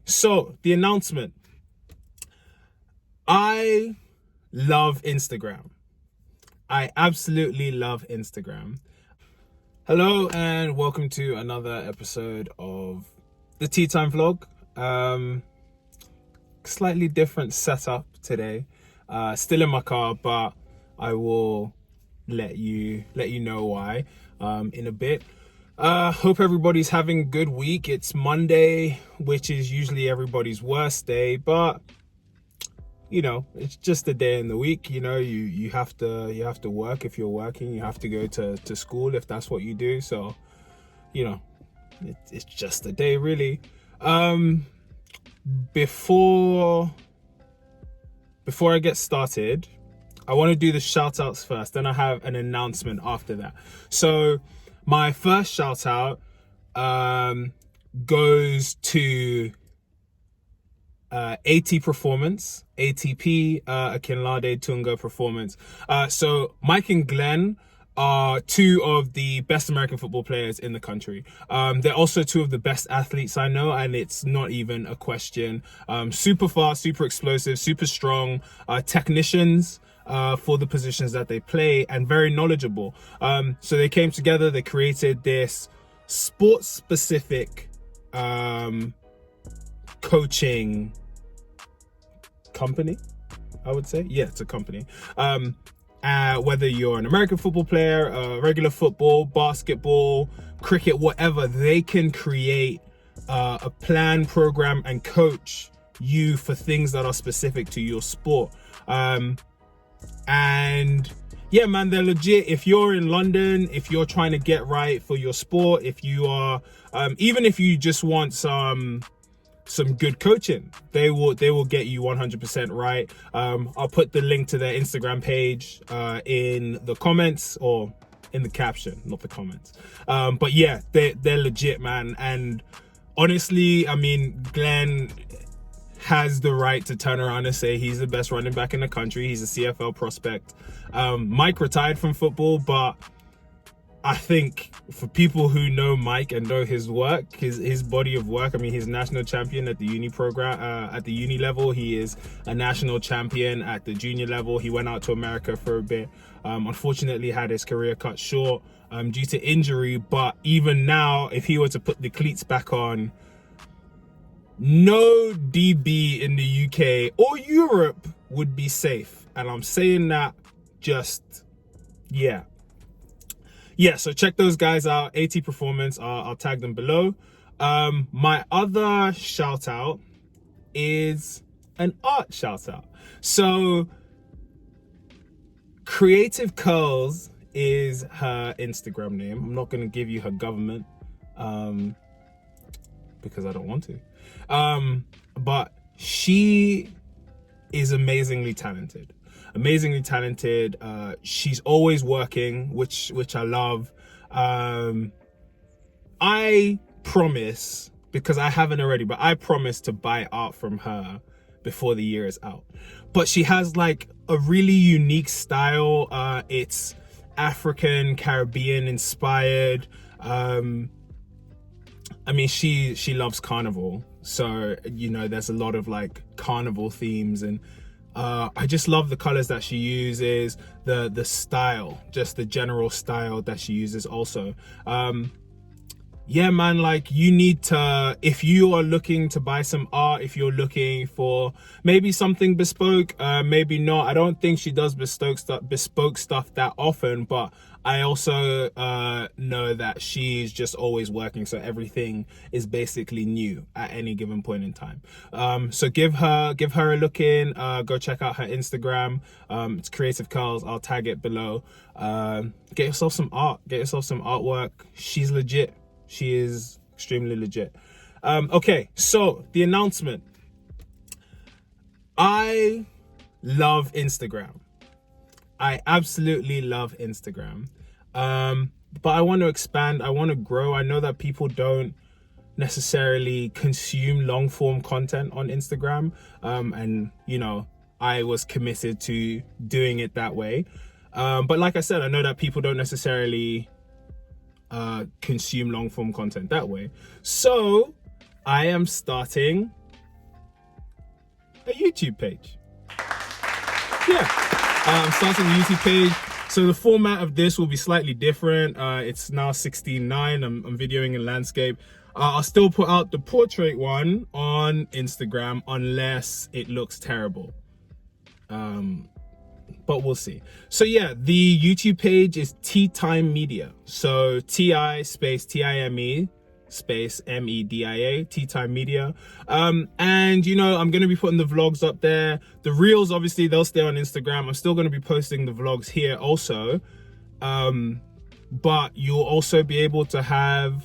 So the announcement. I love Instagram. I absolutely love Instagram. Hello and welcome to another episode of the Tea Time Vlog. Slightly different setup today. Still in my car, but I will let you know why in a bit. Hope everybody's having a good week. It's Monday, which is usually everybody's worst day, but you know, it's just a day in the week. You know, you have to work if you're working. You have to go to school if that's what you do. So, you know, it's just a day really. Before I get started, I want to do the shout outs first. Then I have an announcement after that. So my first shout out goes to ATP, Akinlade Tunga Performance. So Mike and Glen are two of the best American football players in the country. They're also two of the best athletes I know, and it's not even a question. Super fast, super explosive, super strong, technicians for the positions that they play, and very knowledgeable. So they came together, they created this sports-specific coaching company, I would say. Yeah, it's a company. Whether you're an American football player, regular football, basketball, cricket, whatever, they can create a plan, program, and coach you for things that are specific to your sport. And yeah, man, they're legit. If you're in London, if you're trying to get right for your sport, if you are, even if you just want some good coaching, they will get you 100% right. I'll put the link to their Instagram page in the comments, or in the caption, not the comments. But yeah, they're legit, man. And honestly, I mean, Glenn has the right to turn around and say he's the best running back in the country. He's a CFL prospect. Mike retired from football, but I think for people who know Mike and know his work, his body of work, I mean, he's national champion at the uni program, at the uni level. He is a national champion at the junior level. He went out to America for a bit. Unfortunately, had his career cut short due to injury. But even now, if he were to put the cleats back on, no DB in the UK or Europe would be safe. And I'm saying that just, yeah. Yeah, so check those guys out, AT Performance. I'll tag them below. My other shout out is an art shout out. So Creative Curls is her Instagram name. I'm not going to give you her government because I don't want to. But she is amazingly talented. She's always working, which I love. I promise, because I haven't already, but I promise to buy art from her before the year is out. But she has like a really unique style. It's African, Caribbean inspired. I mean, she loves carnival, so you know there's a lot of like carnival themes, and I just love the colors that she uses, the style, just the general style that she uses also. Yeah, man, like you need to, if you are looking to buy some art, if you're looking for maybe something bespoke, maybe not. I don't think she does bespoke stuff that often, but I also know that she's just always working, so everything is basically new at any given point in time. So give her a look in. Go check out her Instagram. It's Creative Curls. I'll tag it below. Get yourself some art. Get yourself some artwork. She's legit. She is extremely legit. Okay, so the announcement. I love Instagram. I absolutely love Instagram. But I want to expand. I want to grow. I know that people don't necessarily consume long form content on Instagram. And, you know, I was committed to doing it that way. But like I said, I know that people don't necessarily consume long form content that way. So I am starting a YouTube page. Yeah, I'm starting a YouTube page. So the format of this will be slightly different. It's now 16:9. I'm videoing in landscape. I'll still put out the portrait one on Instagram unless it looks terrible. But we'll see. So yeah, the YouTube page is Tea Time Media. So TI space TIME space MEDIA, Tea Time Media. And you know, I'm going to be putting the vlogs up there. The reels, obviously, they'll stay on Instagram. I'm still going to be posting the vlogs here also. But you'll also be able to have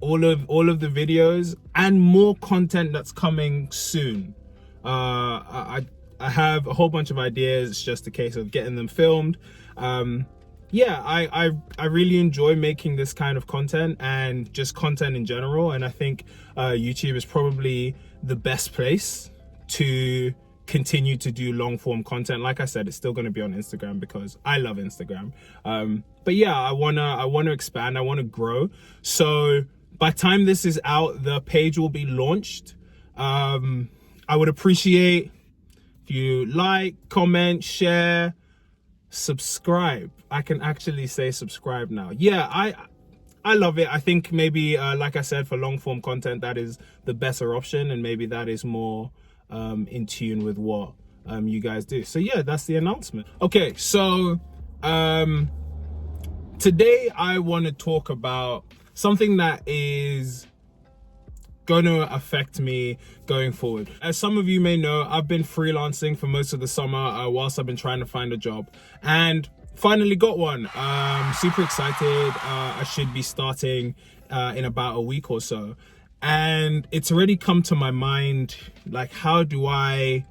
all of the videos and more content that's coming soon. I have a whole bunch of ideas. It's just a case of getting them filmed. Yeah, I really enjoy making this kind of content and just content in general. And I think YouTube is probably the best place to continue to do long form content. Like I said, it's still going to be on Instagram because I love Instagram. But yeah, I wanna expand. I want to grow. So by the time this is out, the page will be launched. I would appreciate if you like, comment, share, subscribe. I can actually say subscribe now. Yeah, I love it. I think maybe, like I said, for long form content, that is the better option. And maybe that is more in tune with what you guys do. So yeah, that's the announcement. Okay, so today I want to talk about something that is going to affect me going forward. As some of you may know, I've been freelancing for most of the summer whilst I've been trying to find a job, and finally got one. Super excited. I should be starting in about a week or so, and it's already come to my mind, like, how do I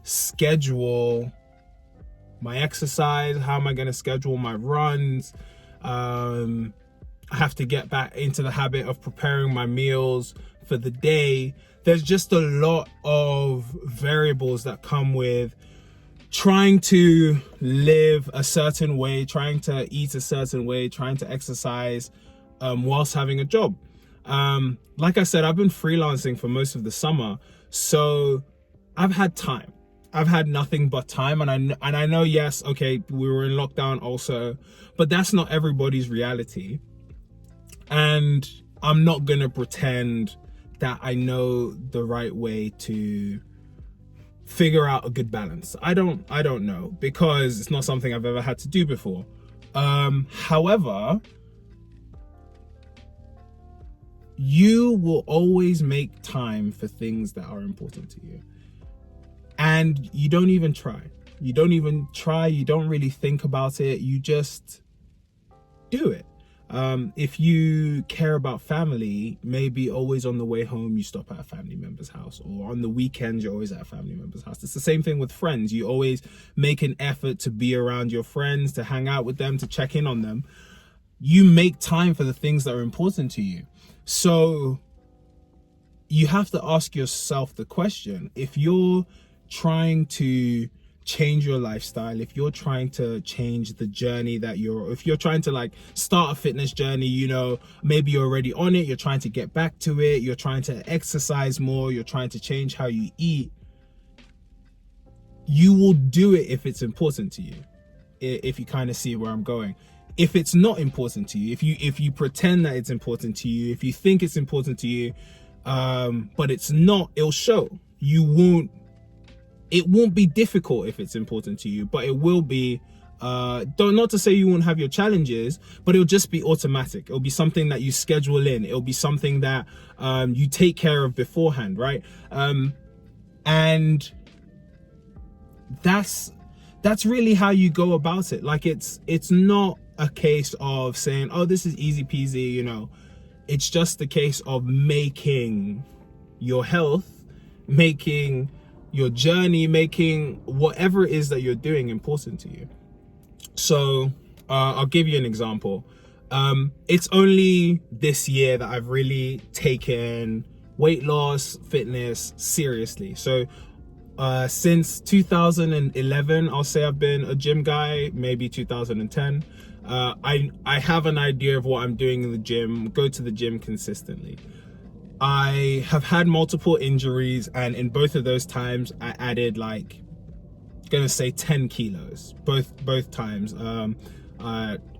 schedule my exercise? How am I going to schedule my runs? I have to get back into the habit of preparing my meals for the day. There's just a lot of variables that come with trying to live a certain way, trying to eat a certain way, trying to exercise whilst having a job. Like I said, I've been freelancing for most of the summer, so I've had time. I've had nothing but time, and I know, yes, okay, we were in lockdown also, but that's not everybody's reality. And I'm not gonna pretend that I know the right way to figure out a good balance. I don't know, because it's not something I've ever had to do before. However, you will always make time for things that are important to you. And you don't even try. You don't really think about it. You just do it. If you care about family, maybe always on the way home you stop at a family member's house, or on the weekends you're always at a family member's house. It's the same thing with friends. You always make an effort to be around your friends, to hang out with them, to check in on them. You make time for the things that are important to you. So you have to ask yourself the question: if you're trying to change your lifestyle, if you're trying to change the journey that if you're trying to like start a fitness journey, you know, maybe you're already on it, you're trying to get back to it, you're trying to exercise more, you're trying to change how you eat, you will do it if it's important to you. If you kind of see where I'm going. If it's not important to you, if you pretend that it's important to you, if you think it's important to you, but it's not, it'll show. It won't be difficult if it's important to you, but it will be, not to say you won't have your challenges, but it'll just be automatic. It'll be something that you schedule in. It'll be something that you take care of beforehand, right? And that's really how you go about it. Like, it's not a case of saying, oh, this is easy peasy, you know. It's just a case of making your health, making your journey, making whatever it is that you're doing important to you. So I'll give you an example. It's only this year that I've really taken weight loss, fitness seriously. So since 2011, I'll say I've been a gym guy, maybe 2010. I have an idea of what I'm doing in the gym, go to the gym consistently. I have had multiple injuries, and in both of those times I added like, gonna say 10 kilos both times.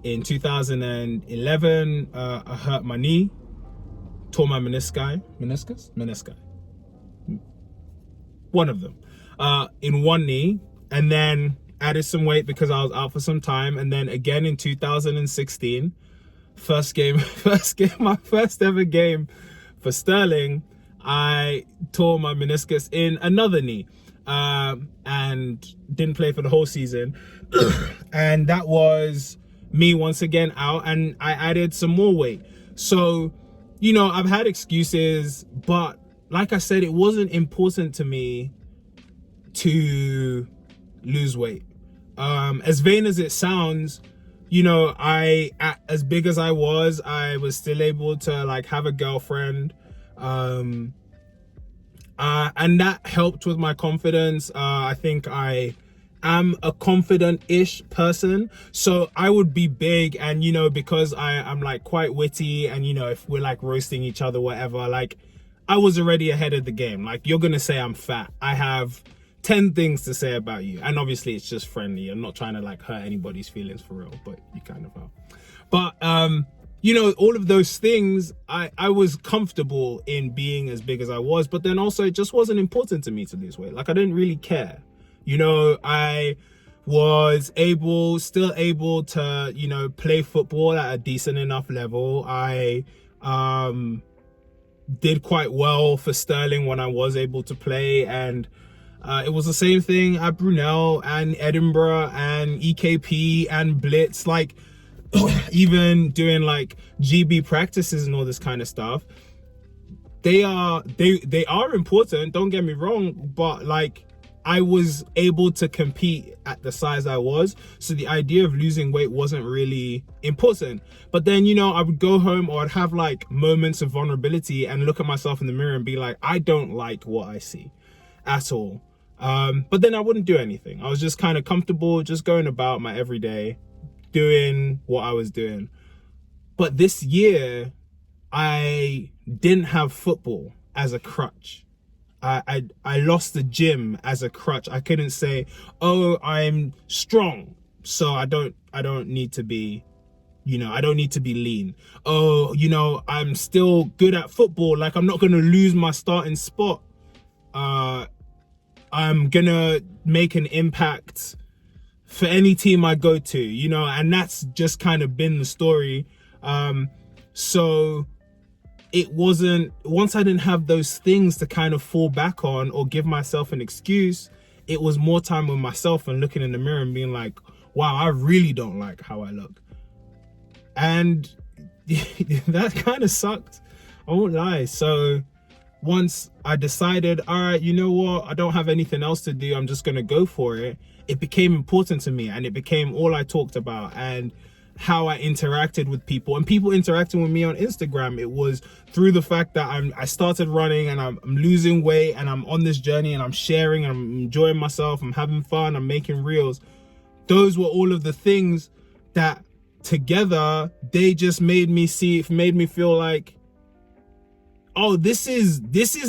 In 2011 I hurt my knee, tore my menisci, one of them, in one knee, and then added some weight because I was out for some time. And then again in 2016, my first ever game for Sterling, I tore my meniscus in another knee, and didn't play for the whole season. And that was me once again out, and I added some more weight. So, you know, I've had excuses, but like I said, it wasn't important to me to lose weight. As vain as it sounds, you know, as big as I was still able to like have a girlfriend. And that helped with my confidence. I think I am a confident-ish person, so I would be big, and you know, because I'm like quite witty, and you know, if we're like roasting each other, whatever, like I was already ahead of the game. Like, you're gonna say I'm fat, I have 10 things to say about you, and obviously it's just friendly. I'm not trying to like hurt anybody's feelings for real, but you kind of are. But you know, all of those things, I was comfortable in being as big as I was, but then also it just wasn't important to me to lose weight. Like, I didn't really care. You know, I was still able to, you know, play football at a decent enough level. I did quite well for Sterling when I was able to play, and it was the same thing at Brunel and Edinburgh and EKP and Blitz. Like, even doing like GB practices and all this kind of stuff, they are important, don't get me wrong, but like, I was able to compete at the size I was, so the idea of losing weight wasn't really important. But then, you know, I would go home, or I'd have like moments of vulnerability and look at myself in the mirror and be like, I don't like what I see at all. But then I wouldn't do anything. I was just kind of comfortable, just going about my everyday, doing what I was doing. But this year, I didn't have football as a crutch. I lost the gym as a crutch. I couldn't say, oh, I'm strong, so I don't need to be, you know, I don't need to be lean. Oh, you know, I'm still good at football, like I'm not gonna lose my starting spot. I'm gonna make an impact for any team I go to, you know, and that's just kind of been the story. So it wasn't, once I didn't have those things to kind of fall back on or give myself an excuse, it was more time with myself and looking in the mirror and being like, wow, I really don't like how I look. And that kind of sucked, I won't lie. So once I decided, all right, you know what, I don't have anything else to do, I'm just gonna go for it, it became important to me, and it became all I talked about, and how I interacted with people, and people interacting with me on Instagram. It was through the fact that I started running, and I'm losing weight, and I'm on this journey, and I'm sharing, and I'm enjoying myself, I'm having fun, I'm making reels. Those were all of the things that together, they just made me feel like, oh, this is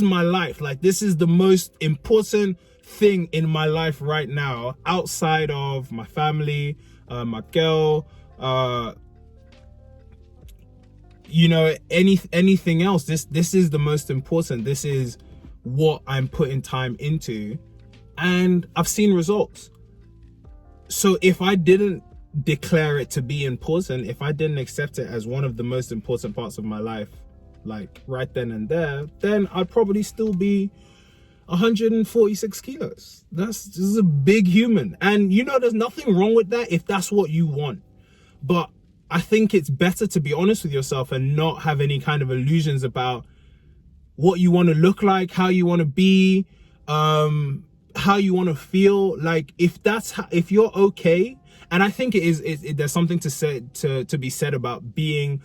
my life. Like, this is the most important thing in my life right now, outside of my family, my girl, you know, anything else. This is the most important. This is what I'm putting time into, and I've seen results. So if I didn't declare it to be important, if I didn't accept it as one of the most important parts of my life, like right then and there, then I'd probably still be 146 kilos. This is a big human, and you know, there's nothing wrong with that if that's what you want. But I think it's better to be honest with yourself and not have any kind of illusions about what you want to look like, how you want to be, how you want to feel. Like, if you're okay, and I think there's something to be said about being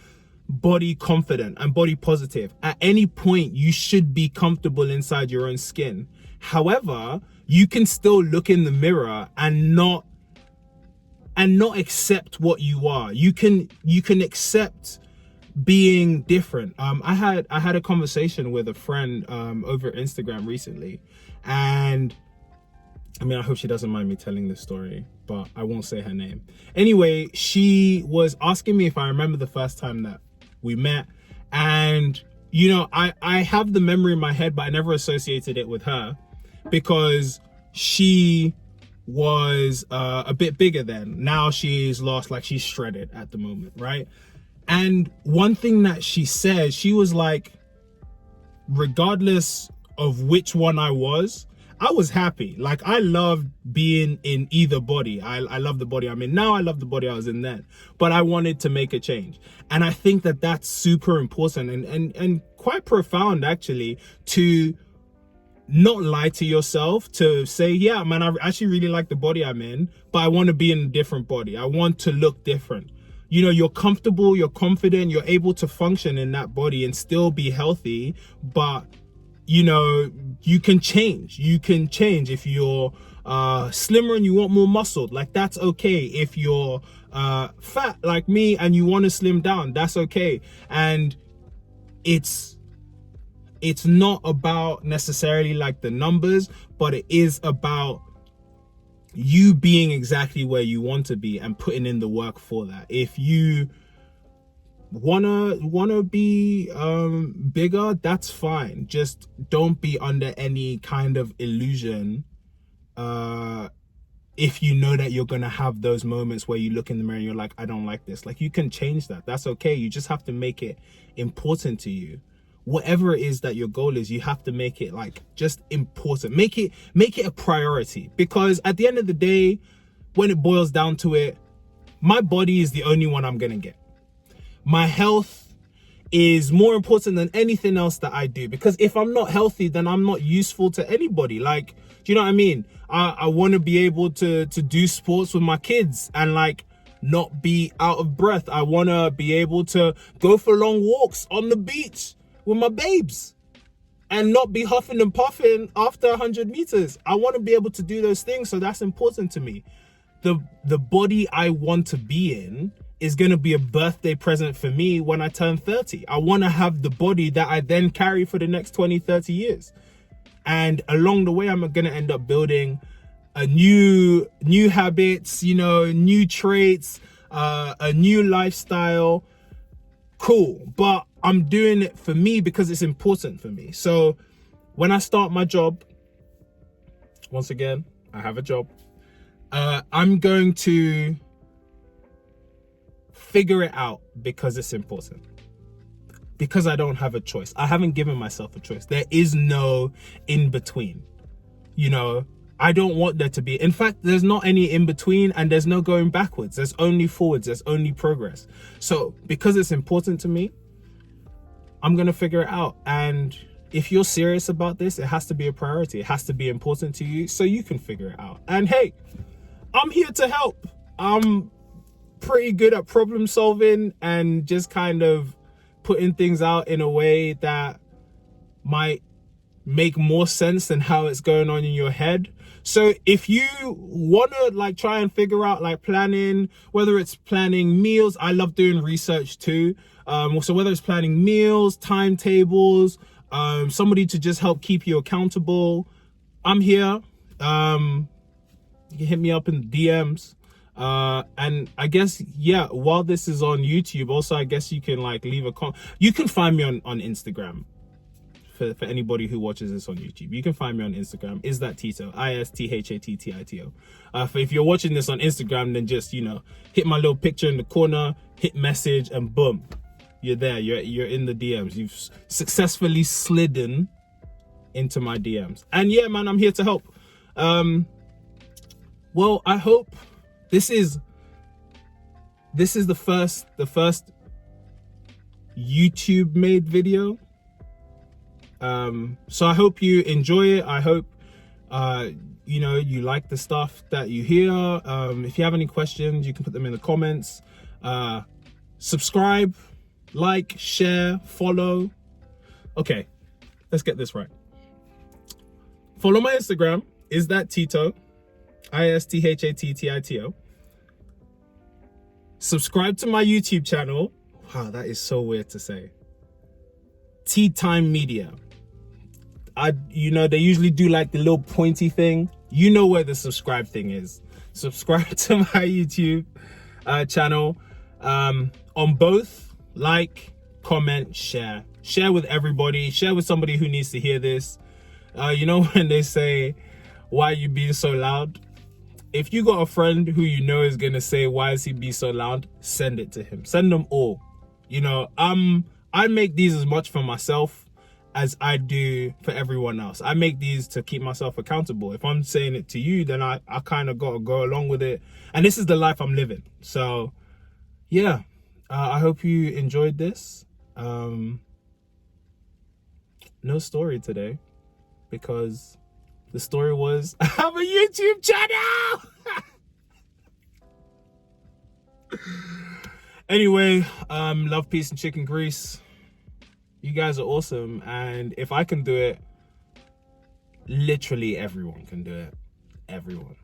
body confident and body positive. At any point, you should be comfortable inside your own skin. However, you can still look in the mirror and not accept what you are. You can accept being different. I had a conversation with a friend over Instagram recently, and I mean, I hope she doesn't mind me telling this story, but I won't say her name. Anyway, she was asking me if I remember the first time that we met, and you know, I have the memory in my head, but I never associated it with her because she was a bit bigger then. Now she's lost, like she's shredded at the moment, right? And one thing that she said, she was like, regardless of which one I was happy. Like, I loved being in either body. I love the body I'm in now. I love the body I was in then. But I wanted to make a change. And I think that that's super important and quite profound, actually, to not lie to yourself, to say, yeah, man, I actually really like the body I'm in, but I want to be in a different body. I want to look different. You know, you're comfortable, you're confident, you're able to function in that body and still be healthy, but you know, you can change. You can change if you're slimmer and you want more muscle. Like, that's okay. If you're fat like me and you want to slim down, that's okay. And it's not about necessarily like the numbers, but it is about you being exactly where you want to be and putting in the work for that. If you wanna be bigger, that's fine. Just don't be under any kind of illusion if you know that you're gonna have those moments where you look in the mirror and you're like, I don't like this. Like, you can change that. That's okay. You just have to make it important to you. Whatever it is that your goal is, you have to make it like just important. Make it a priority, because at the end of the day, when it boils down to it, my body is the only one I'm gonna get. My health is more important than anything else that I do, because if I'm not healthy, then I'm not useful to anybody. Like, do you know what I mean? I want to be able to do sports with my kids and like not be out of breath. I want to be able to go for long walks on the beach with my babes and not be huffing and puffing after 100 meters. I want to be able to do those things. So that's important to me. The body I want to be in is going to be a birthday present for me when I turn 30. I want to have the body that I then carry for the next 20, 30 years. And along the way, I'm going to end up building a new habits, you know, new traits, a new lifestyle. Cool. But I'm doing it for me because it's important for me. So when I start my job, once again, I have a job. I'm going to figure it out because it's important. Because I don't have a choice. I haven't given myself a choice. There is no in between. You know, I don't want there to be. In fact, there's not any in between and there's no going backwards. There's only forwards. There's only progress. So because it's important to me, I'm going to figure it out. And if you're serious about this, it has to be a priority. It has to be important to you so you can figure it out. And hey, I'm here to help. I'm pretty good at problem solving and just kind of putting things out in a way that might make more sense than how it's going on in your head. So if you want to like try and figure out like planning, whether it's planning meals, I love doing research too. So whether it's planning meals, timetables, somebody to just help keep you accountable, I'm here. You can hit me up in the DMs. And I guess, yeah, while this is on YouTube, also, I guess you can like leave a comment. You can find me on Instagram for anybody who watches this on YouTube. You can find me on Instagram. Is that Tito? ISTHATTITO. If you're watching this on Instagram, then just, you know, hit my little picture in the corner, hit message, and boom, you're there. You're in the DMs. You've successfully slidden into my DMs. And yeah, man, I'm here to help. Well, I hope this is the first YouTube made video. So I hope you enjoy it. I hope you know, you like the stuff that you hear. If you have any questions, you can put them in the comments. Subscribe, like, share, follow. Okay, let's get this right. Follow my Instagram, is that Tito, ISTHATTITO. Subscribe to my YouTube channel. that is so weird to say. Tea Time Media. They usually do like the little pointy thing. You know where the subscribe thing is. Subscribe to my YouTube channel. On both, like, comment, share. Share with everybody. Share with somebody who needs to hear this. When they say, why are you being so loud? If you got a friend who you know is gonna say, why is he being so loud? Send it to him. Send them all. I make these as much for myself as I do for everyone else. I make these to keep myself accountable. If I'm saying it to you, then I kind of got to go along with it. And this is the life I'm living. So, yeah. I hope you enjoyed this. No story today, because the story was, I have a YouTube channel! Anyway, love, peace, and chicken grease. You guys are awesome. And if I can do it, literally everyone can do it. Everyone.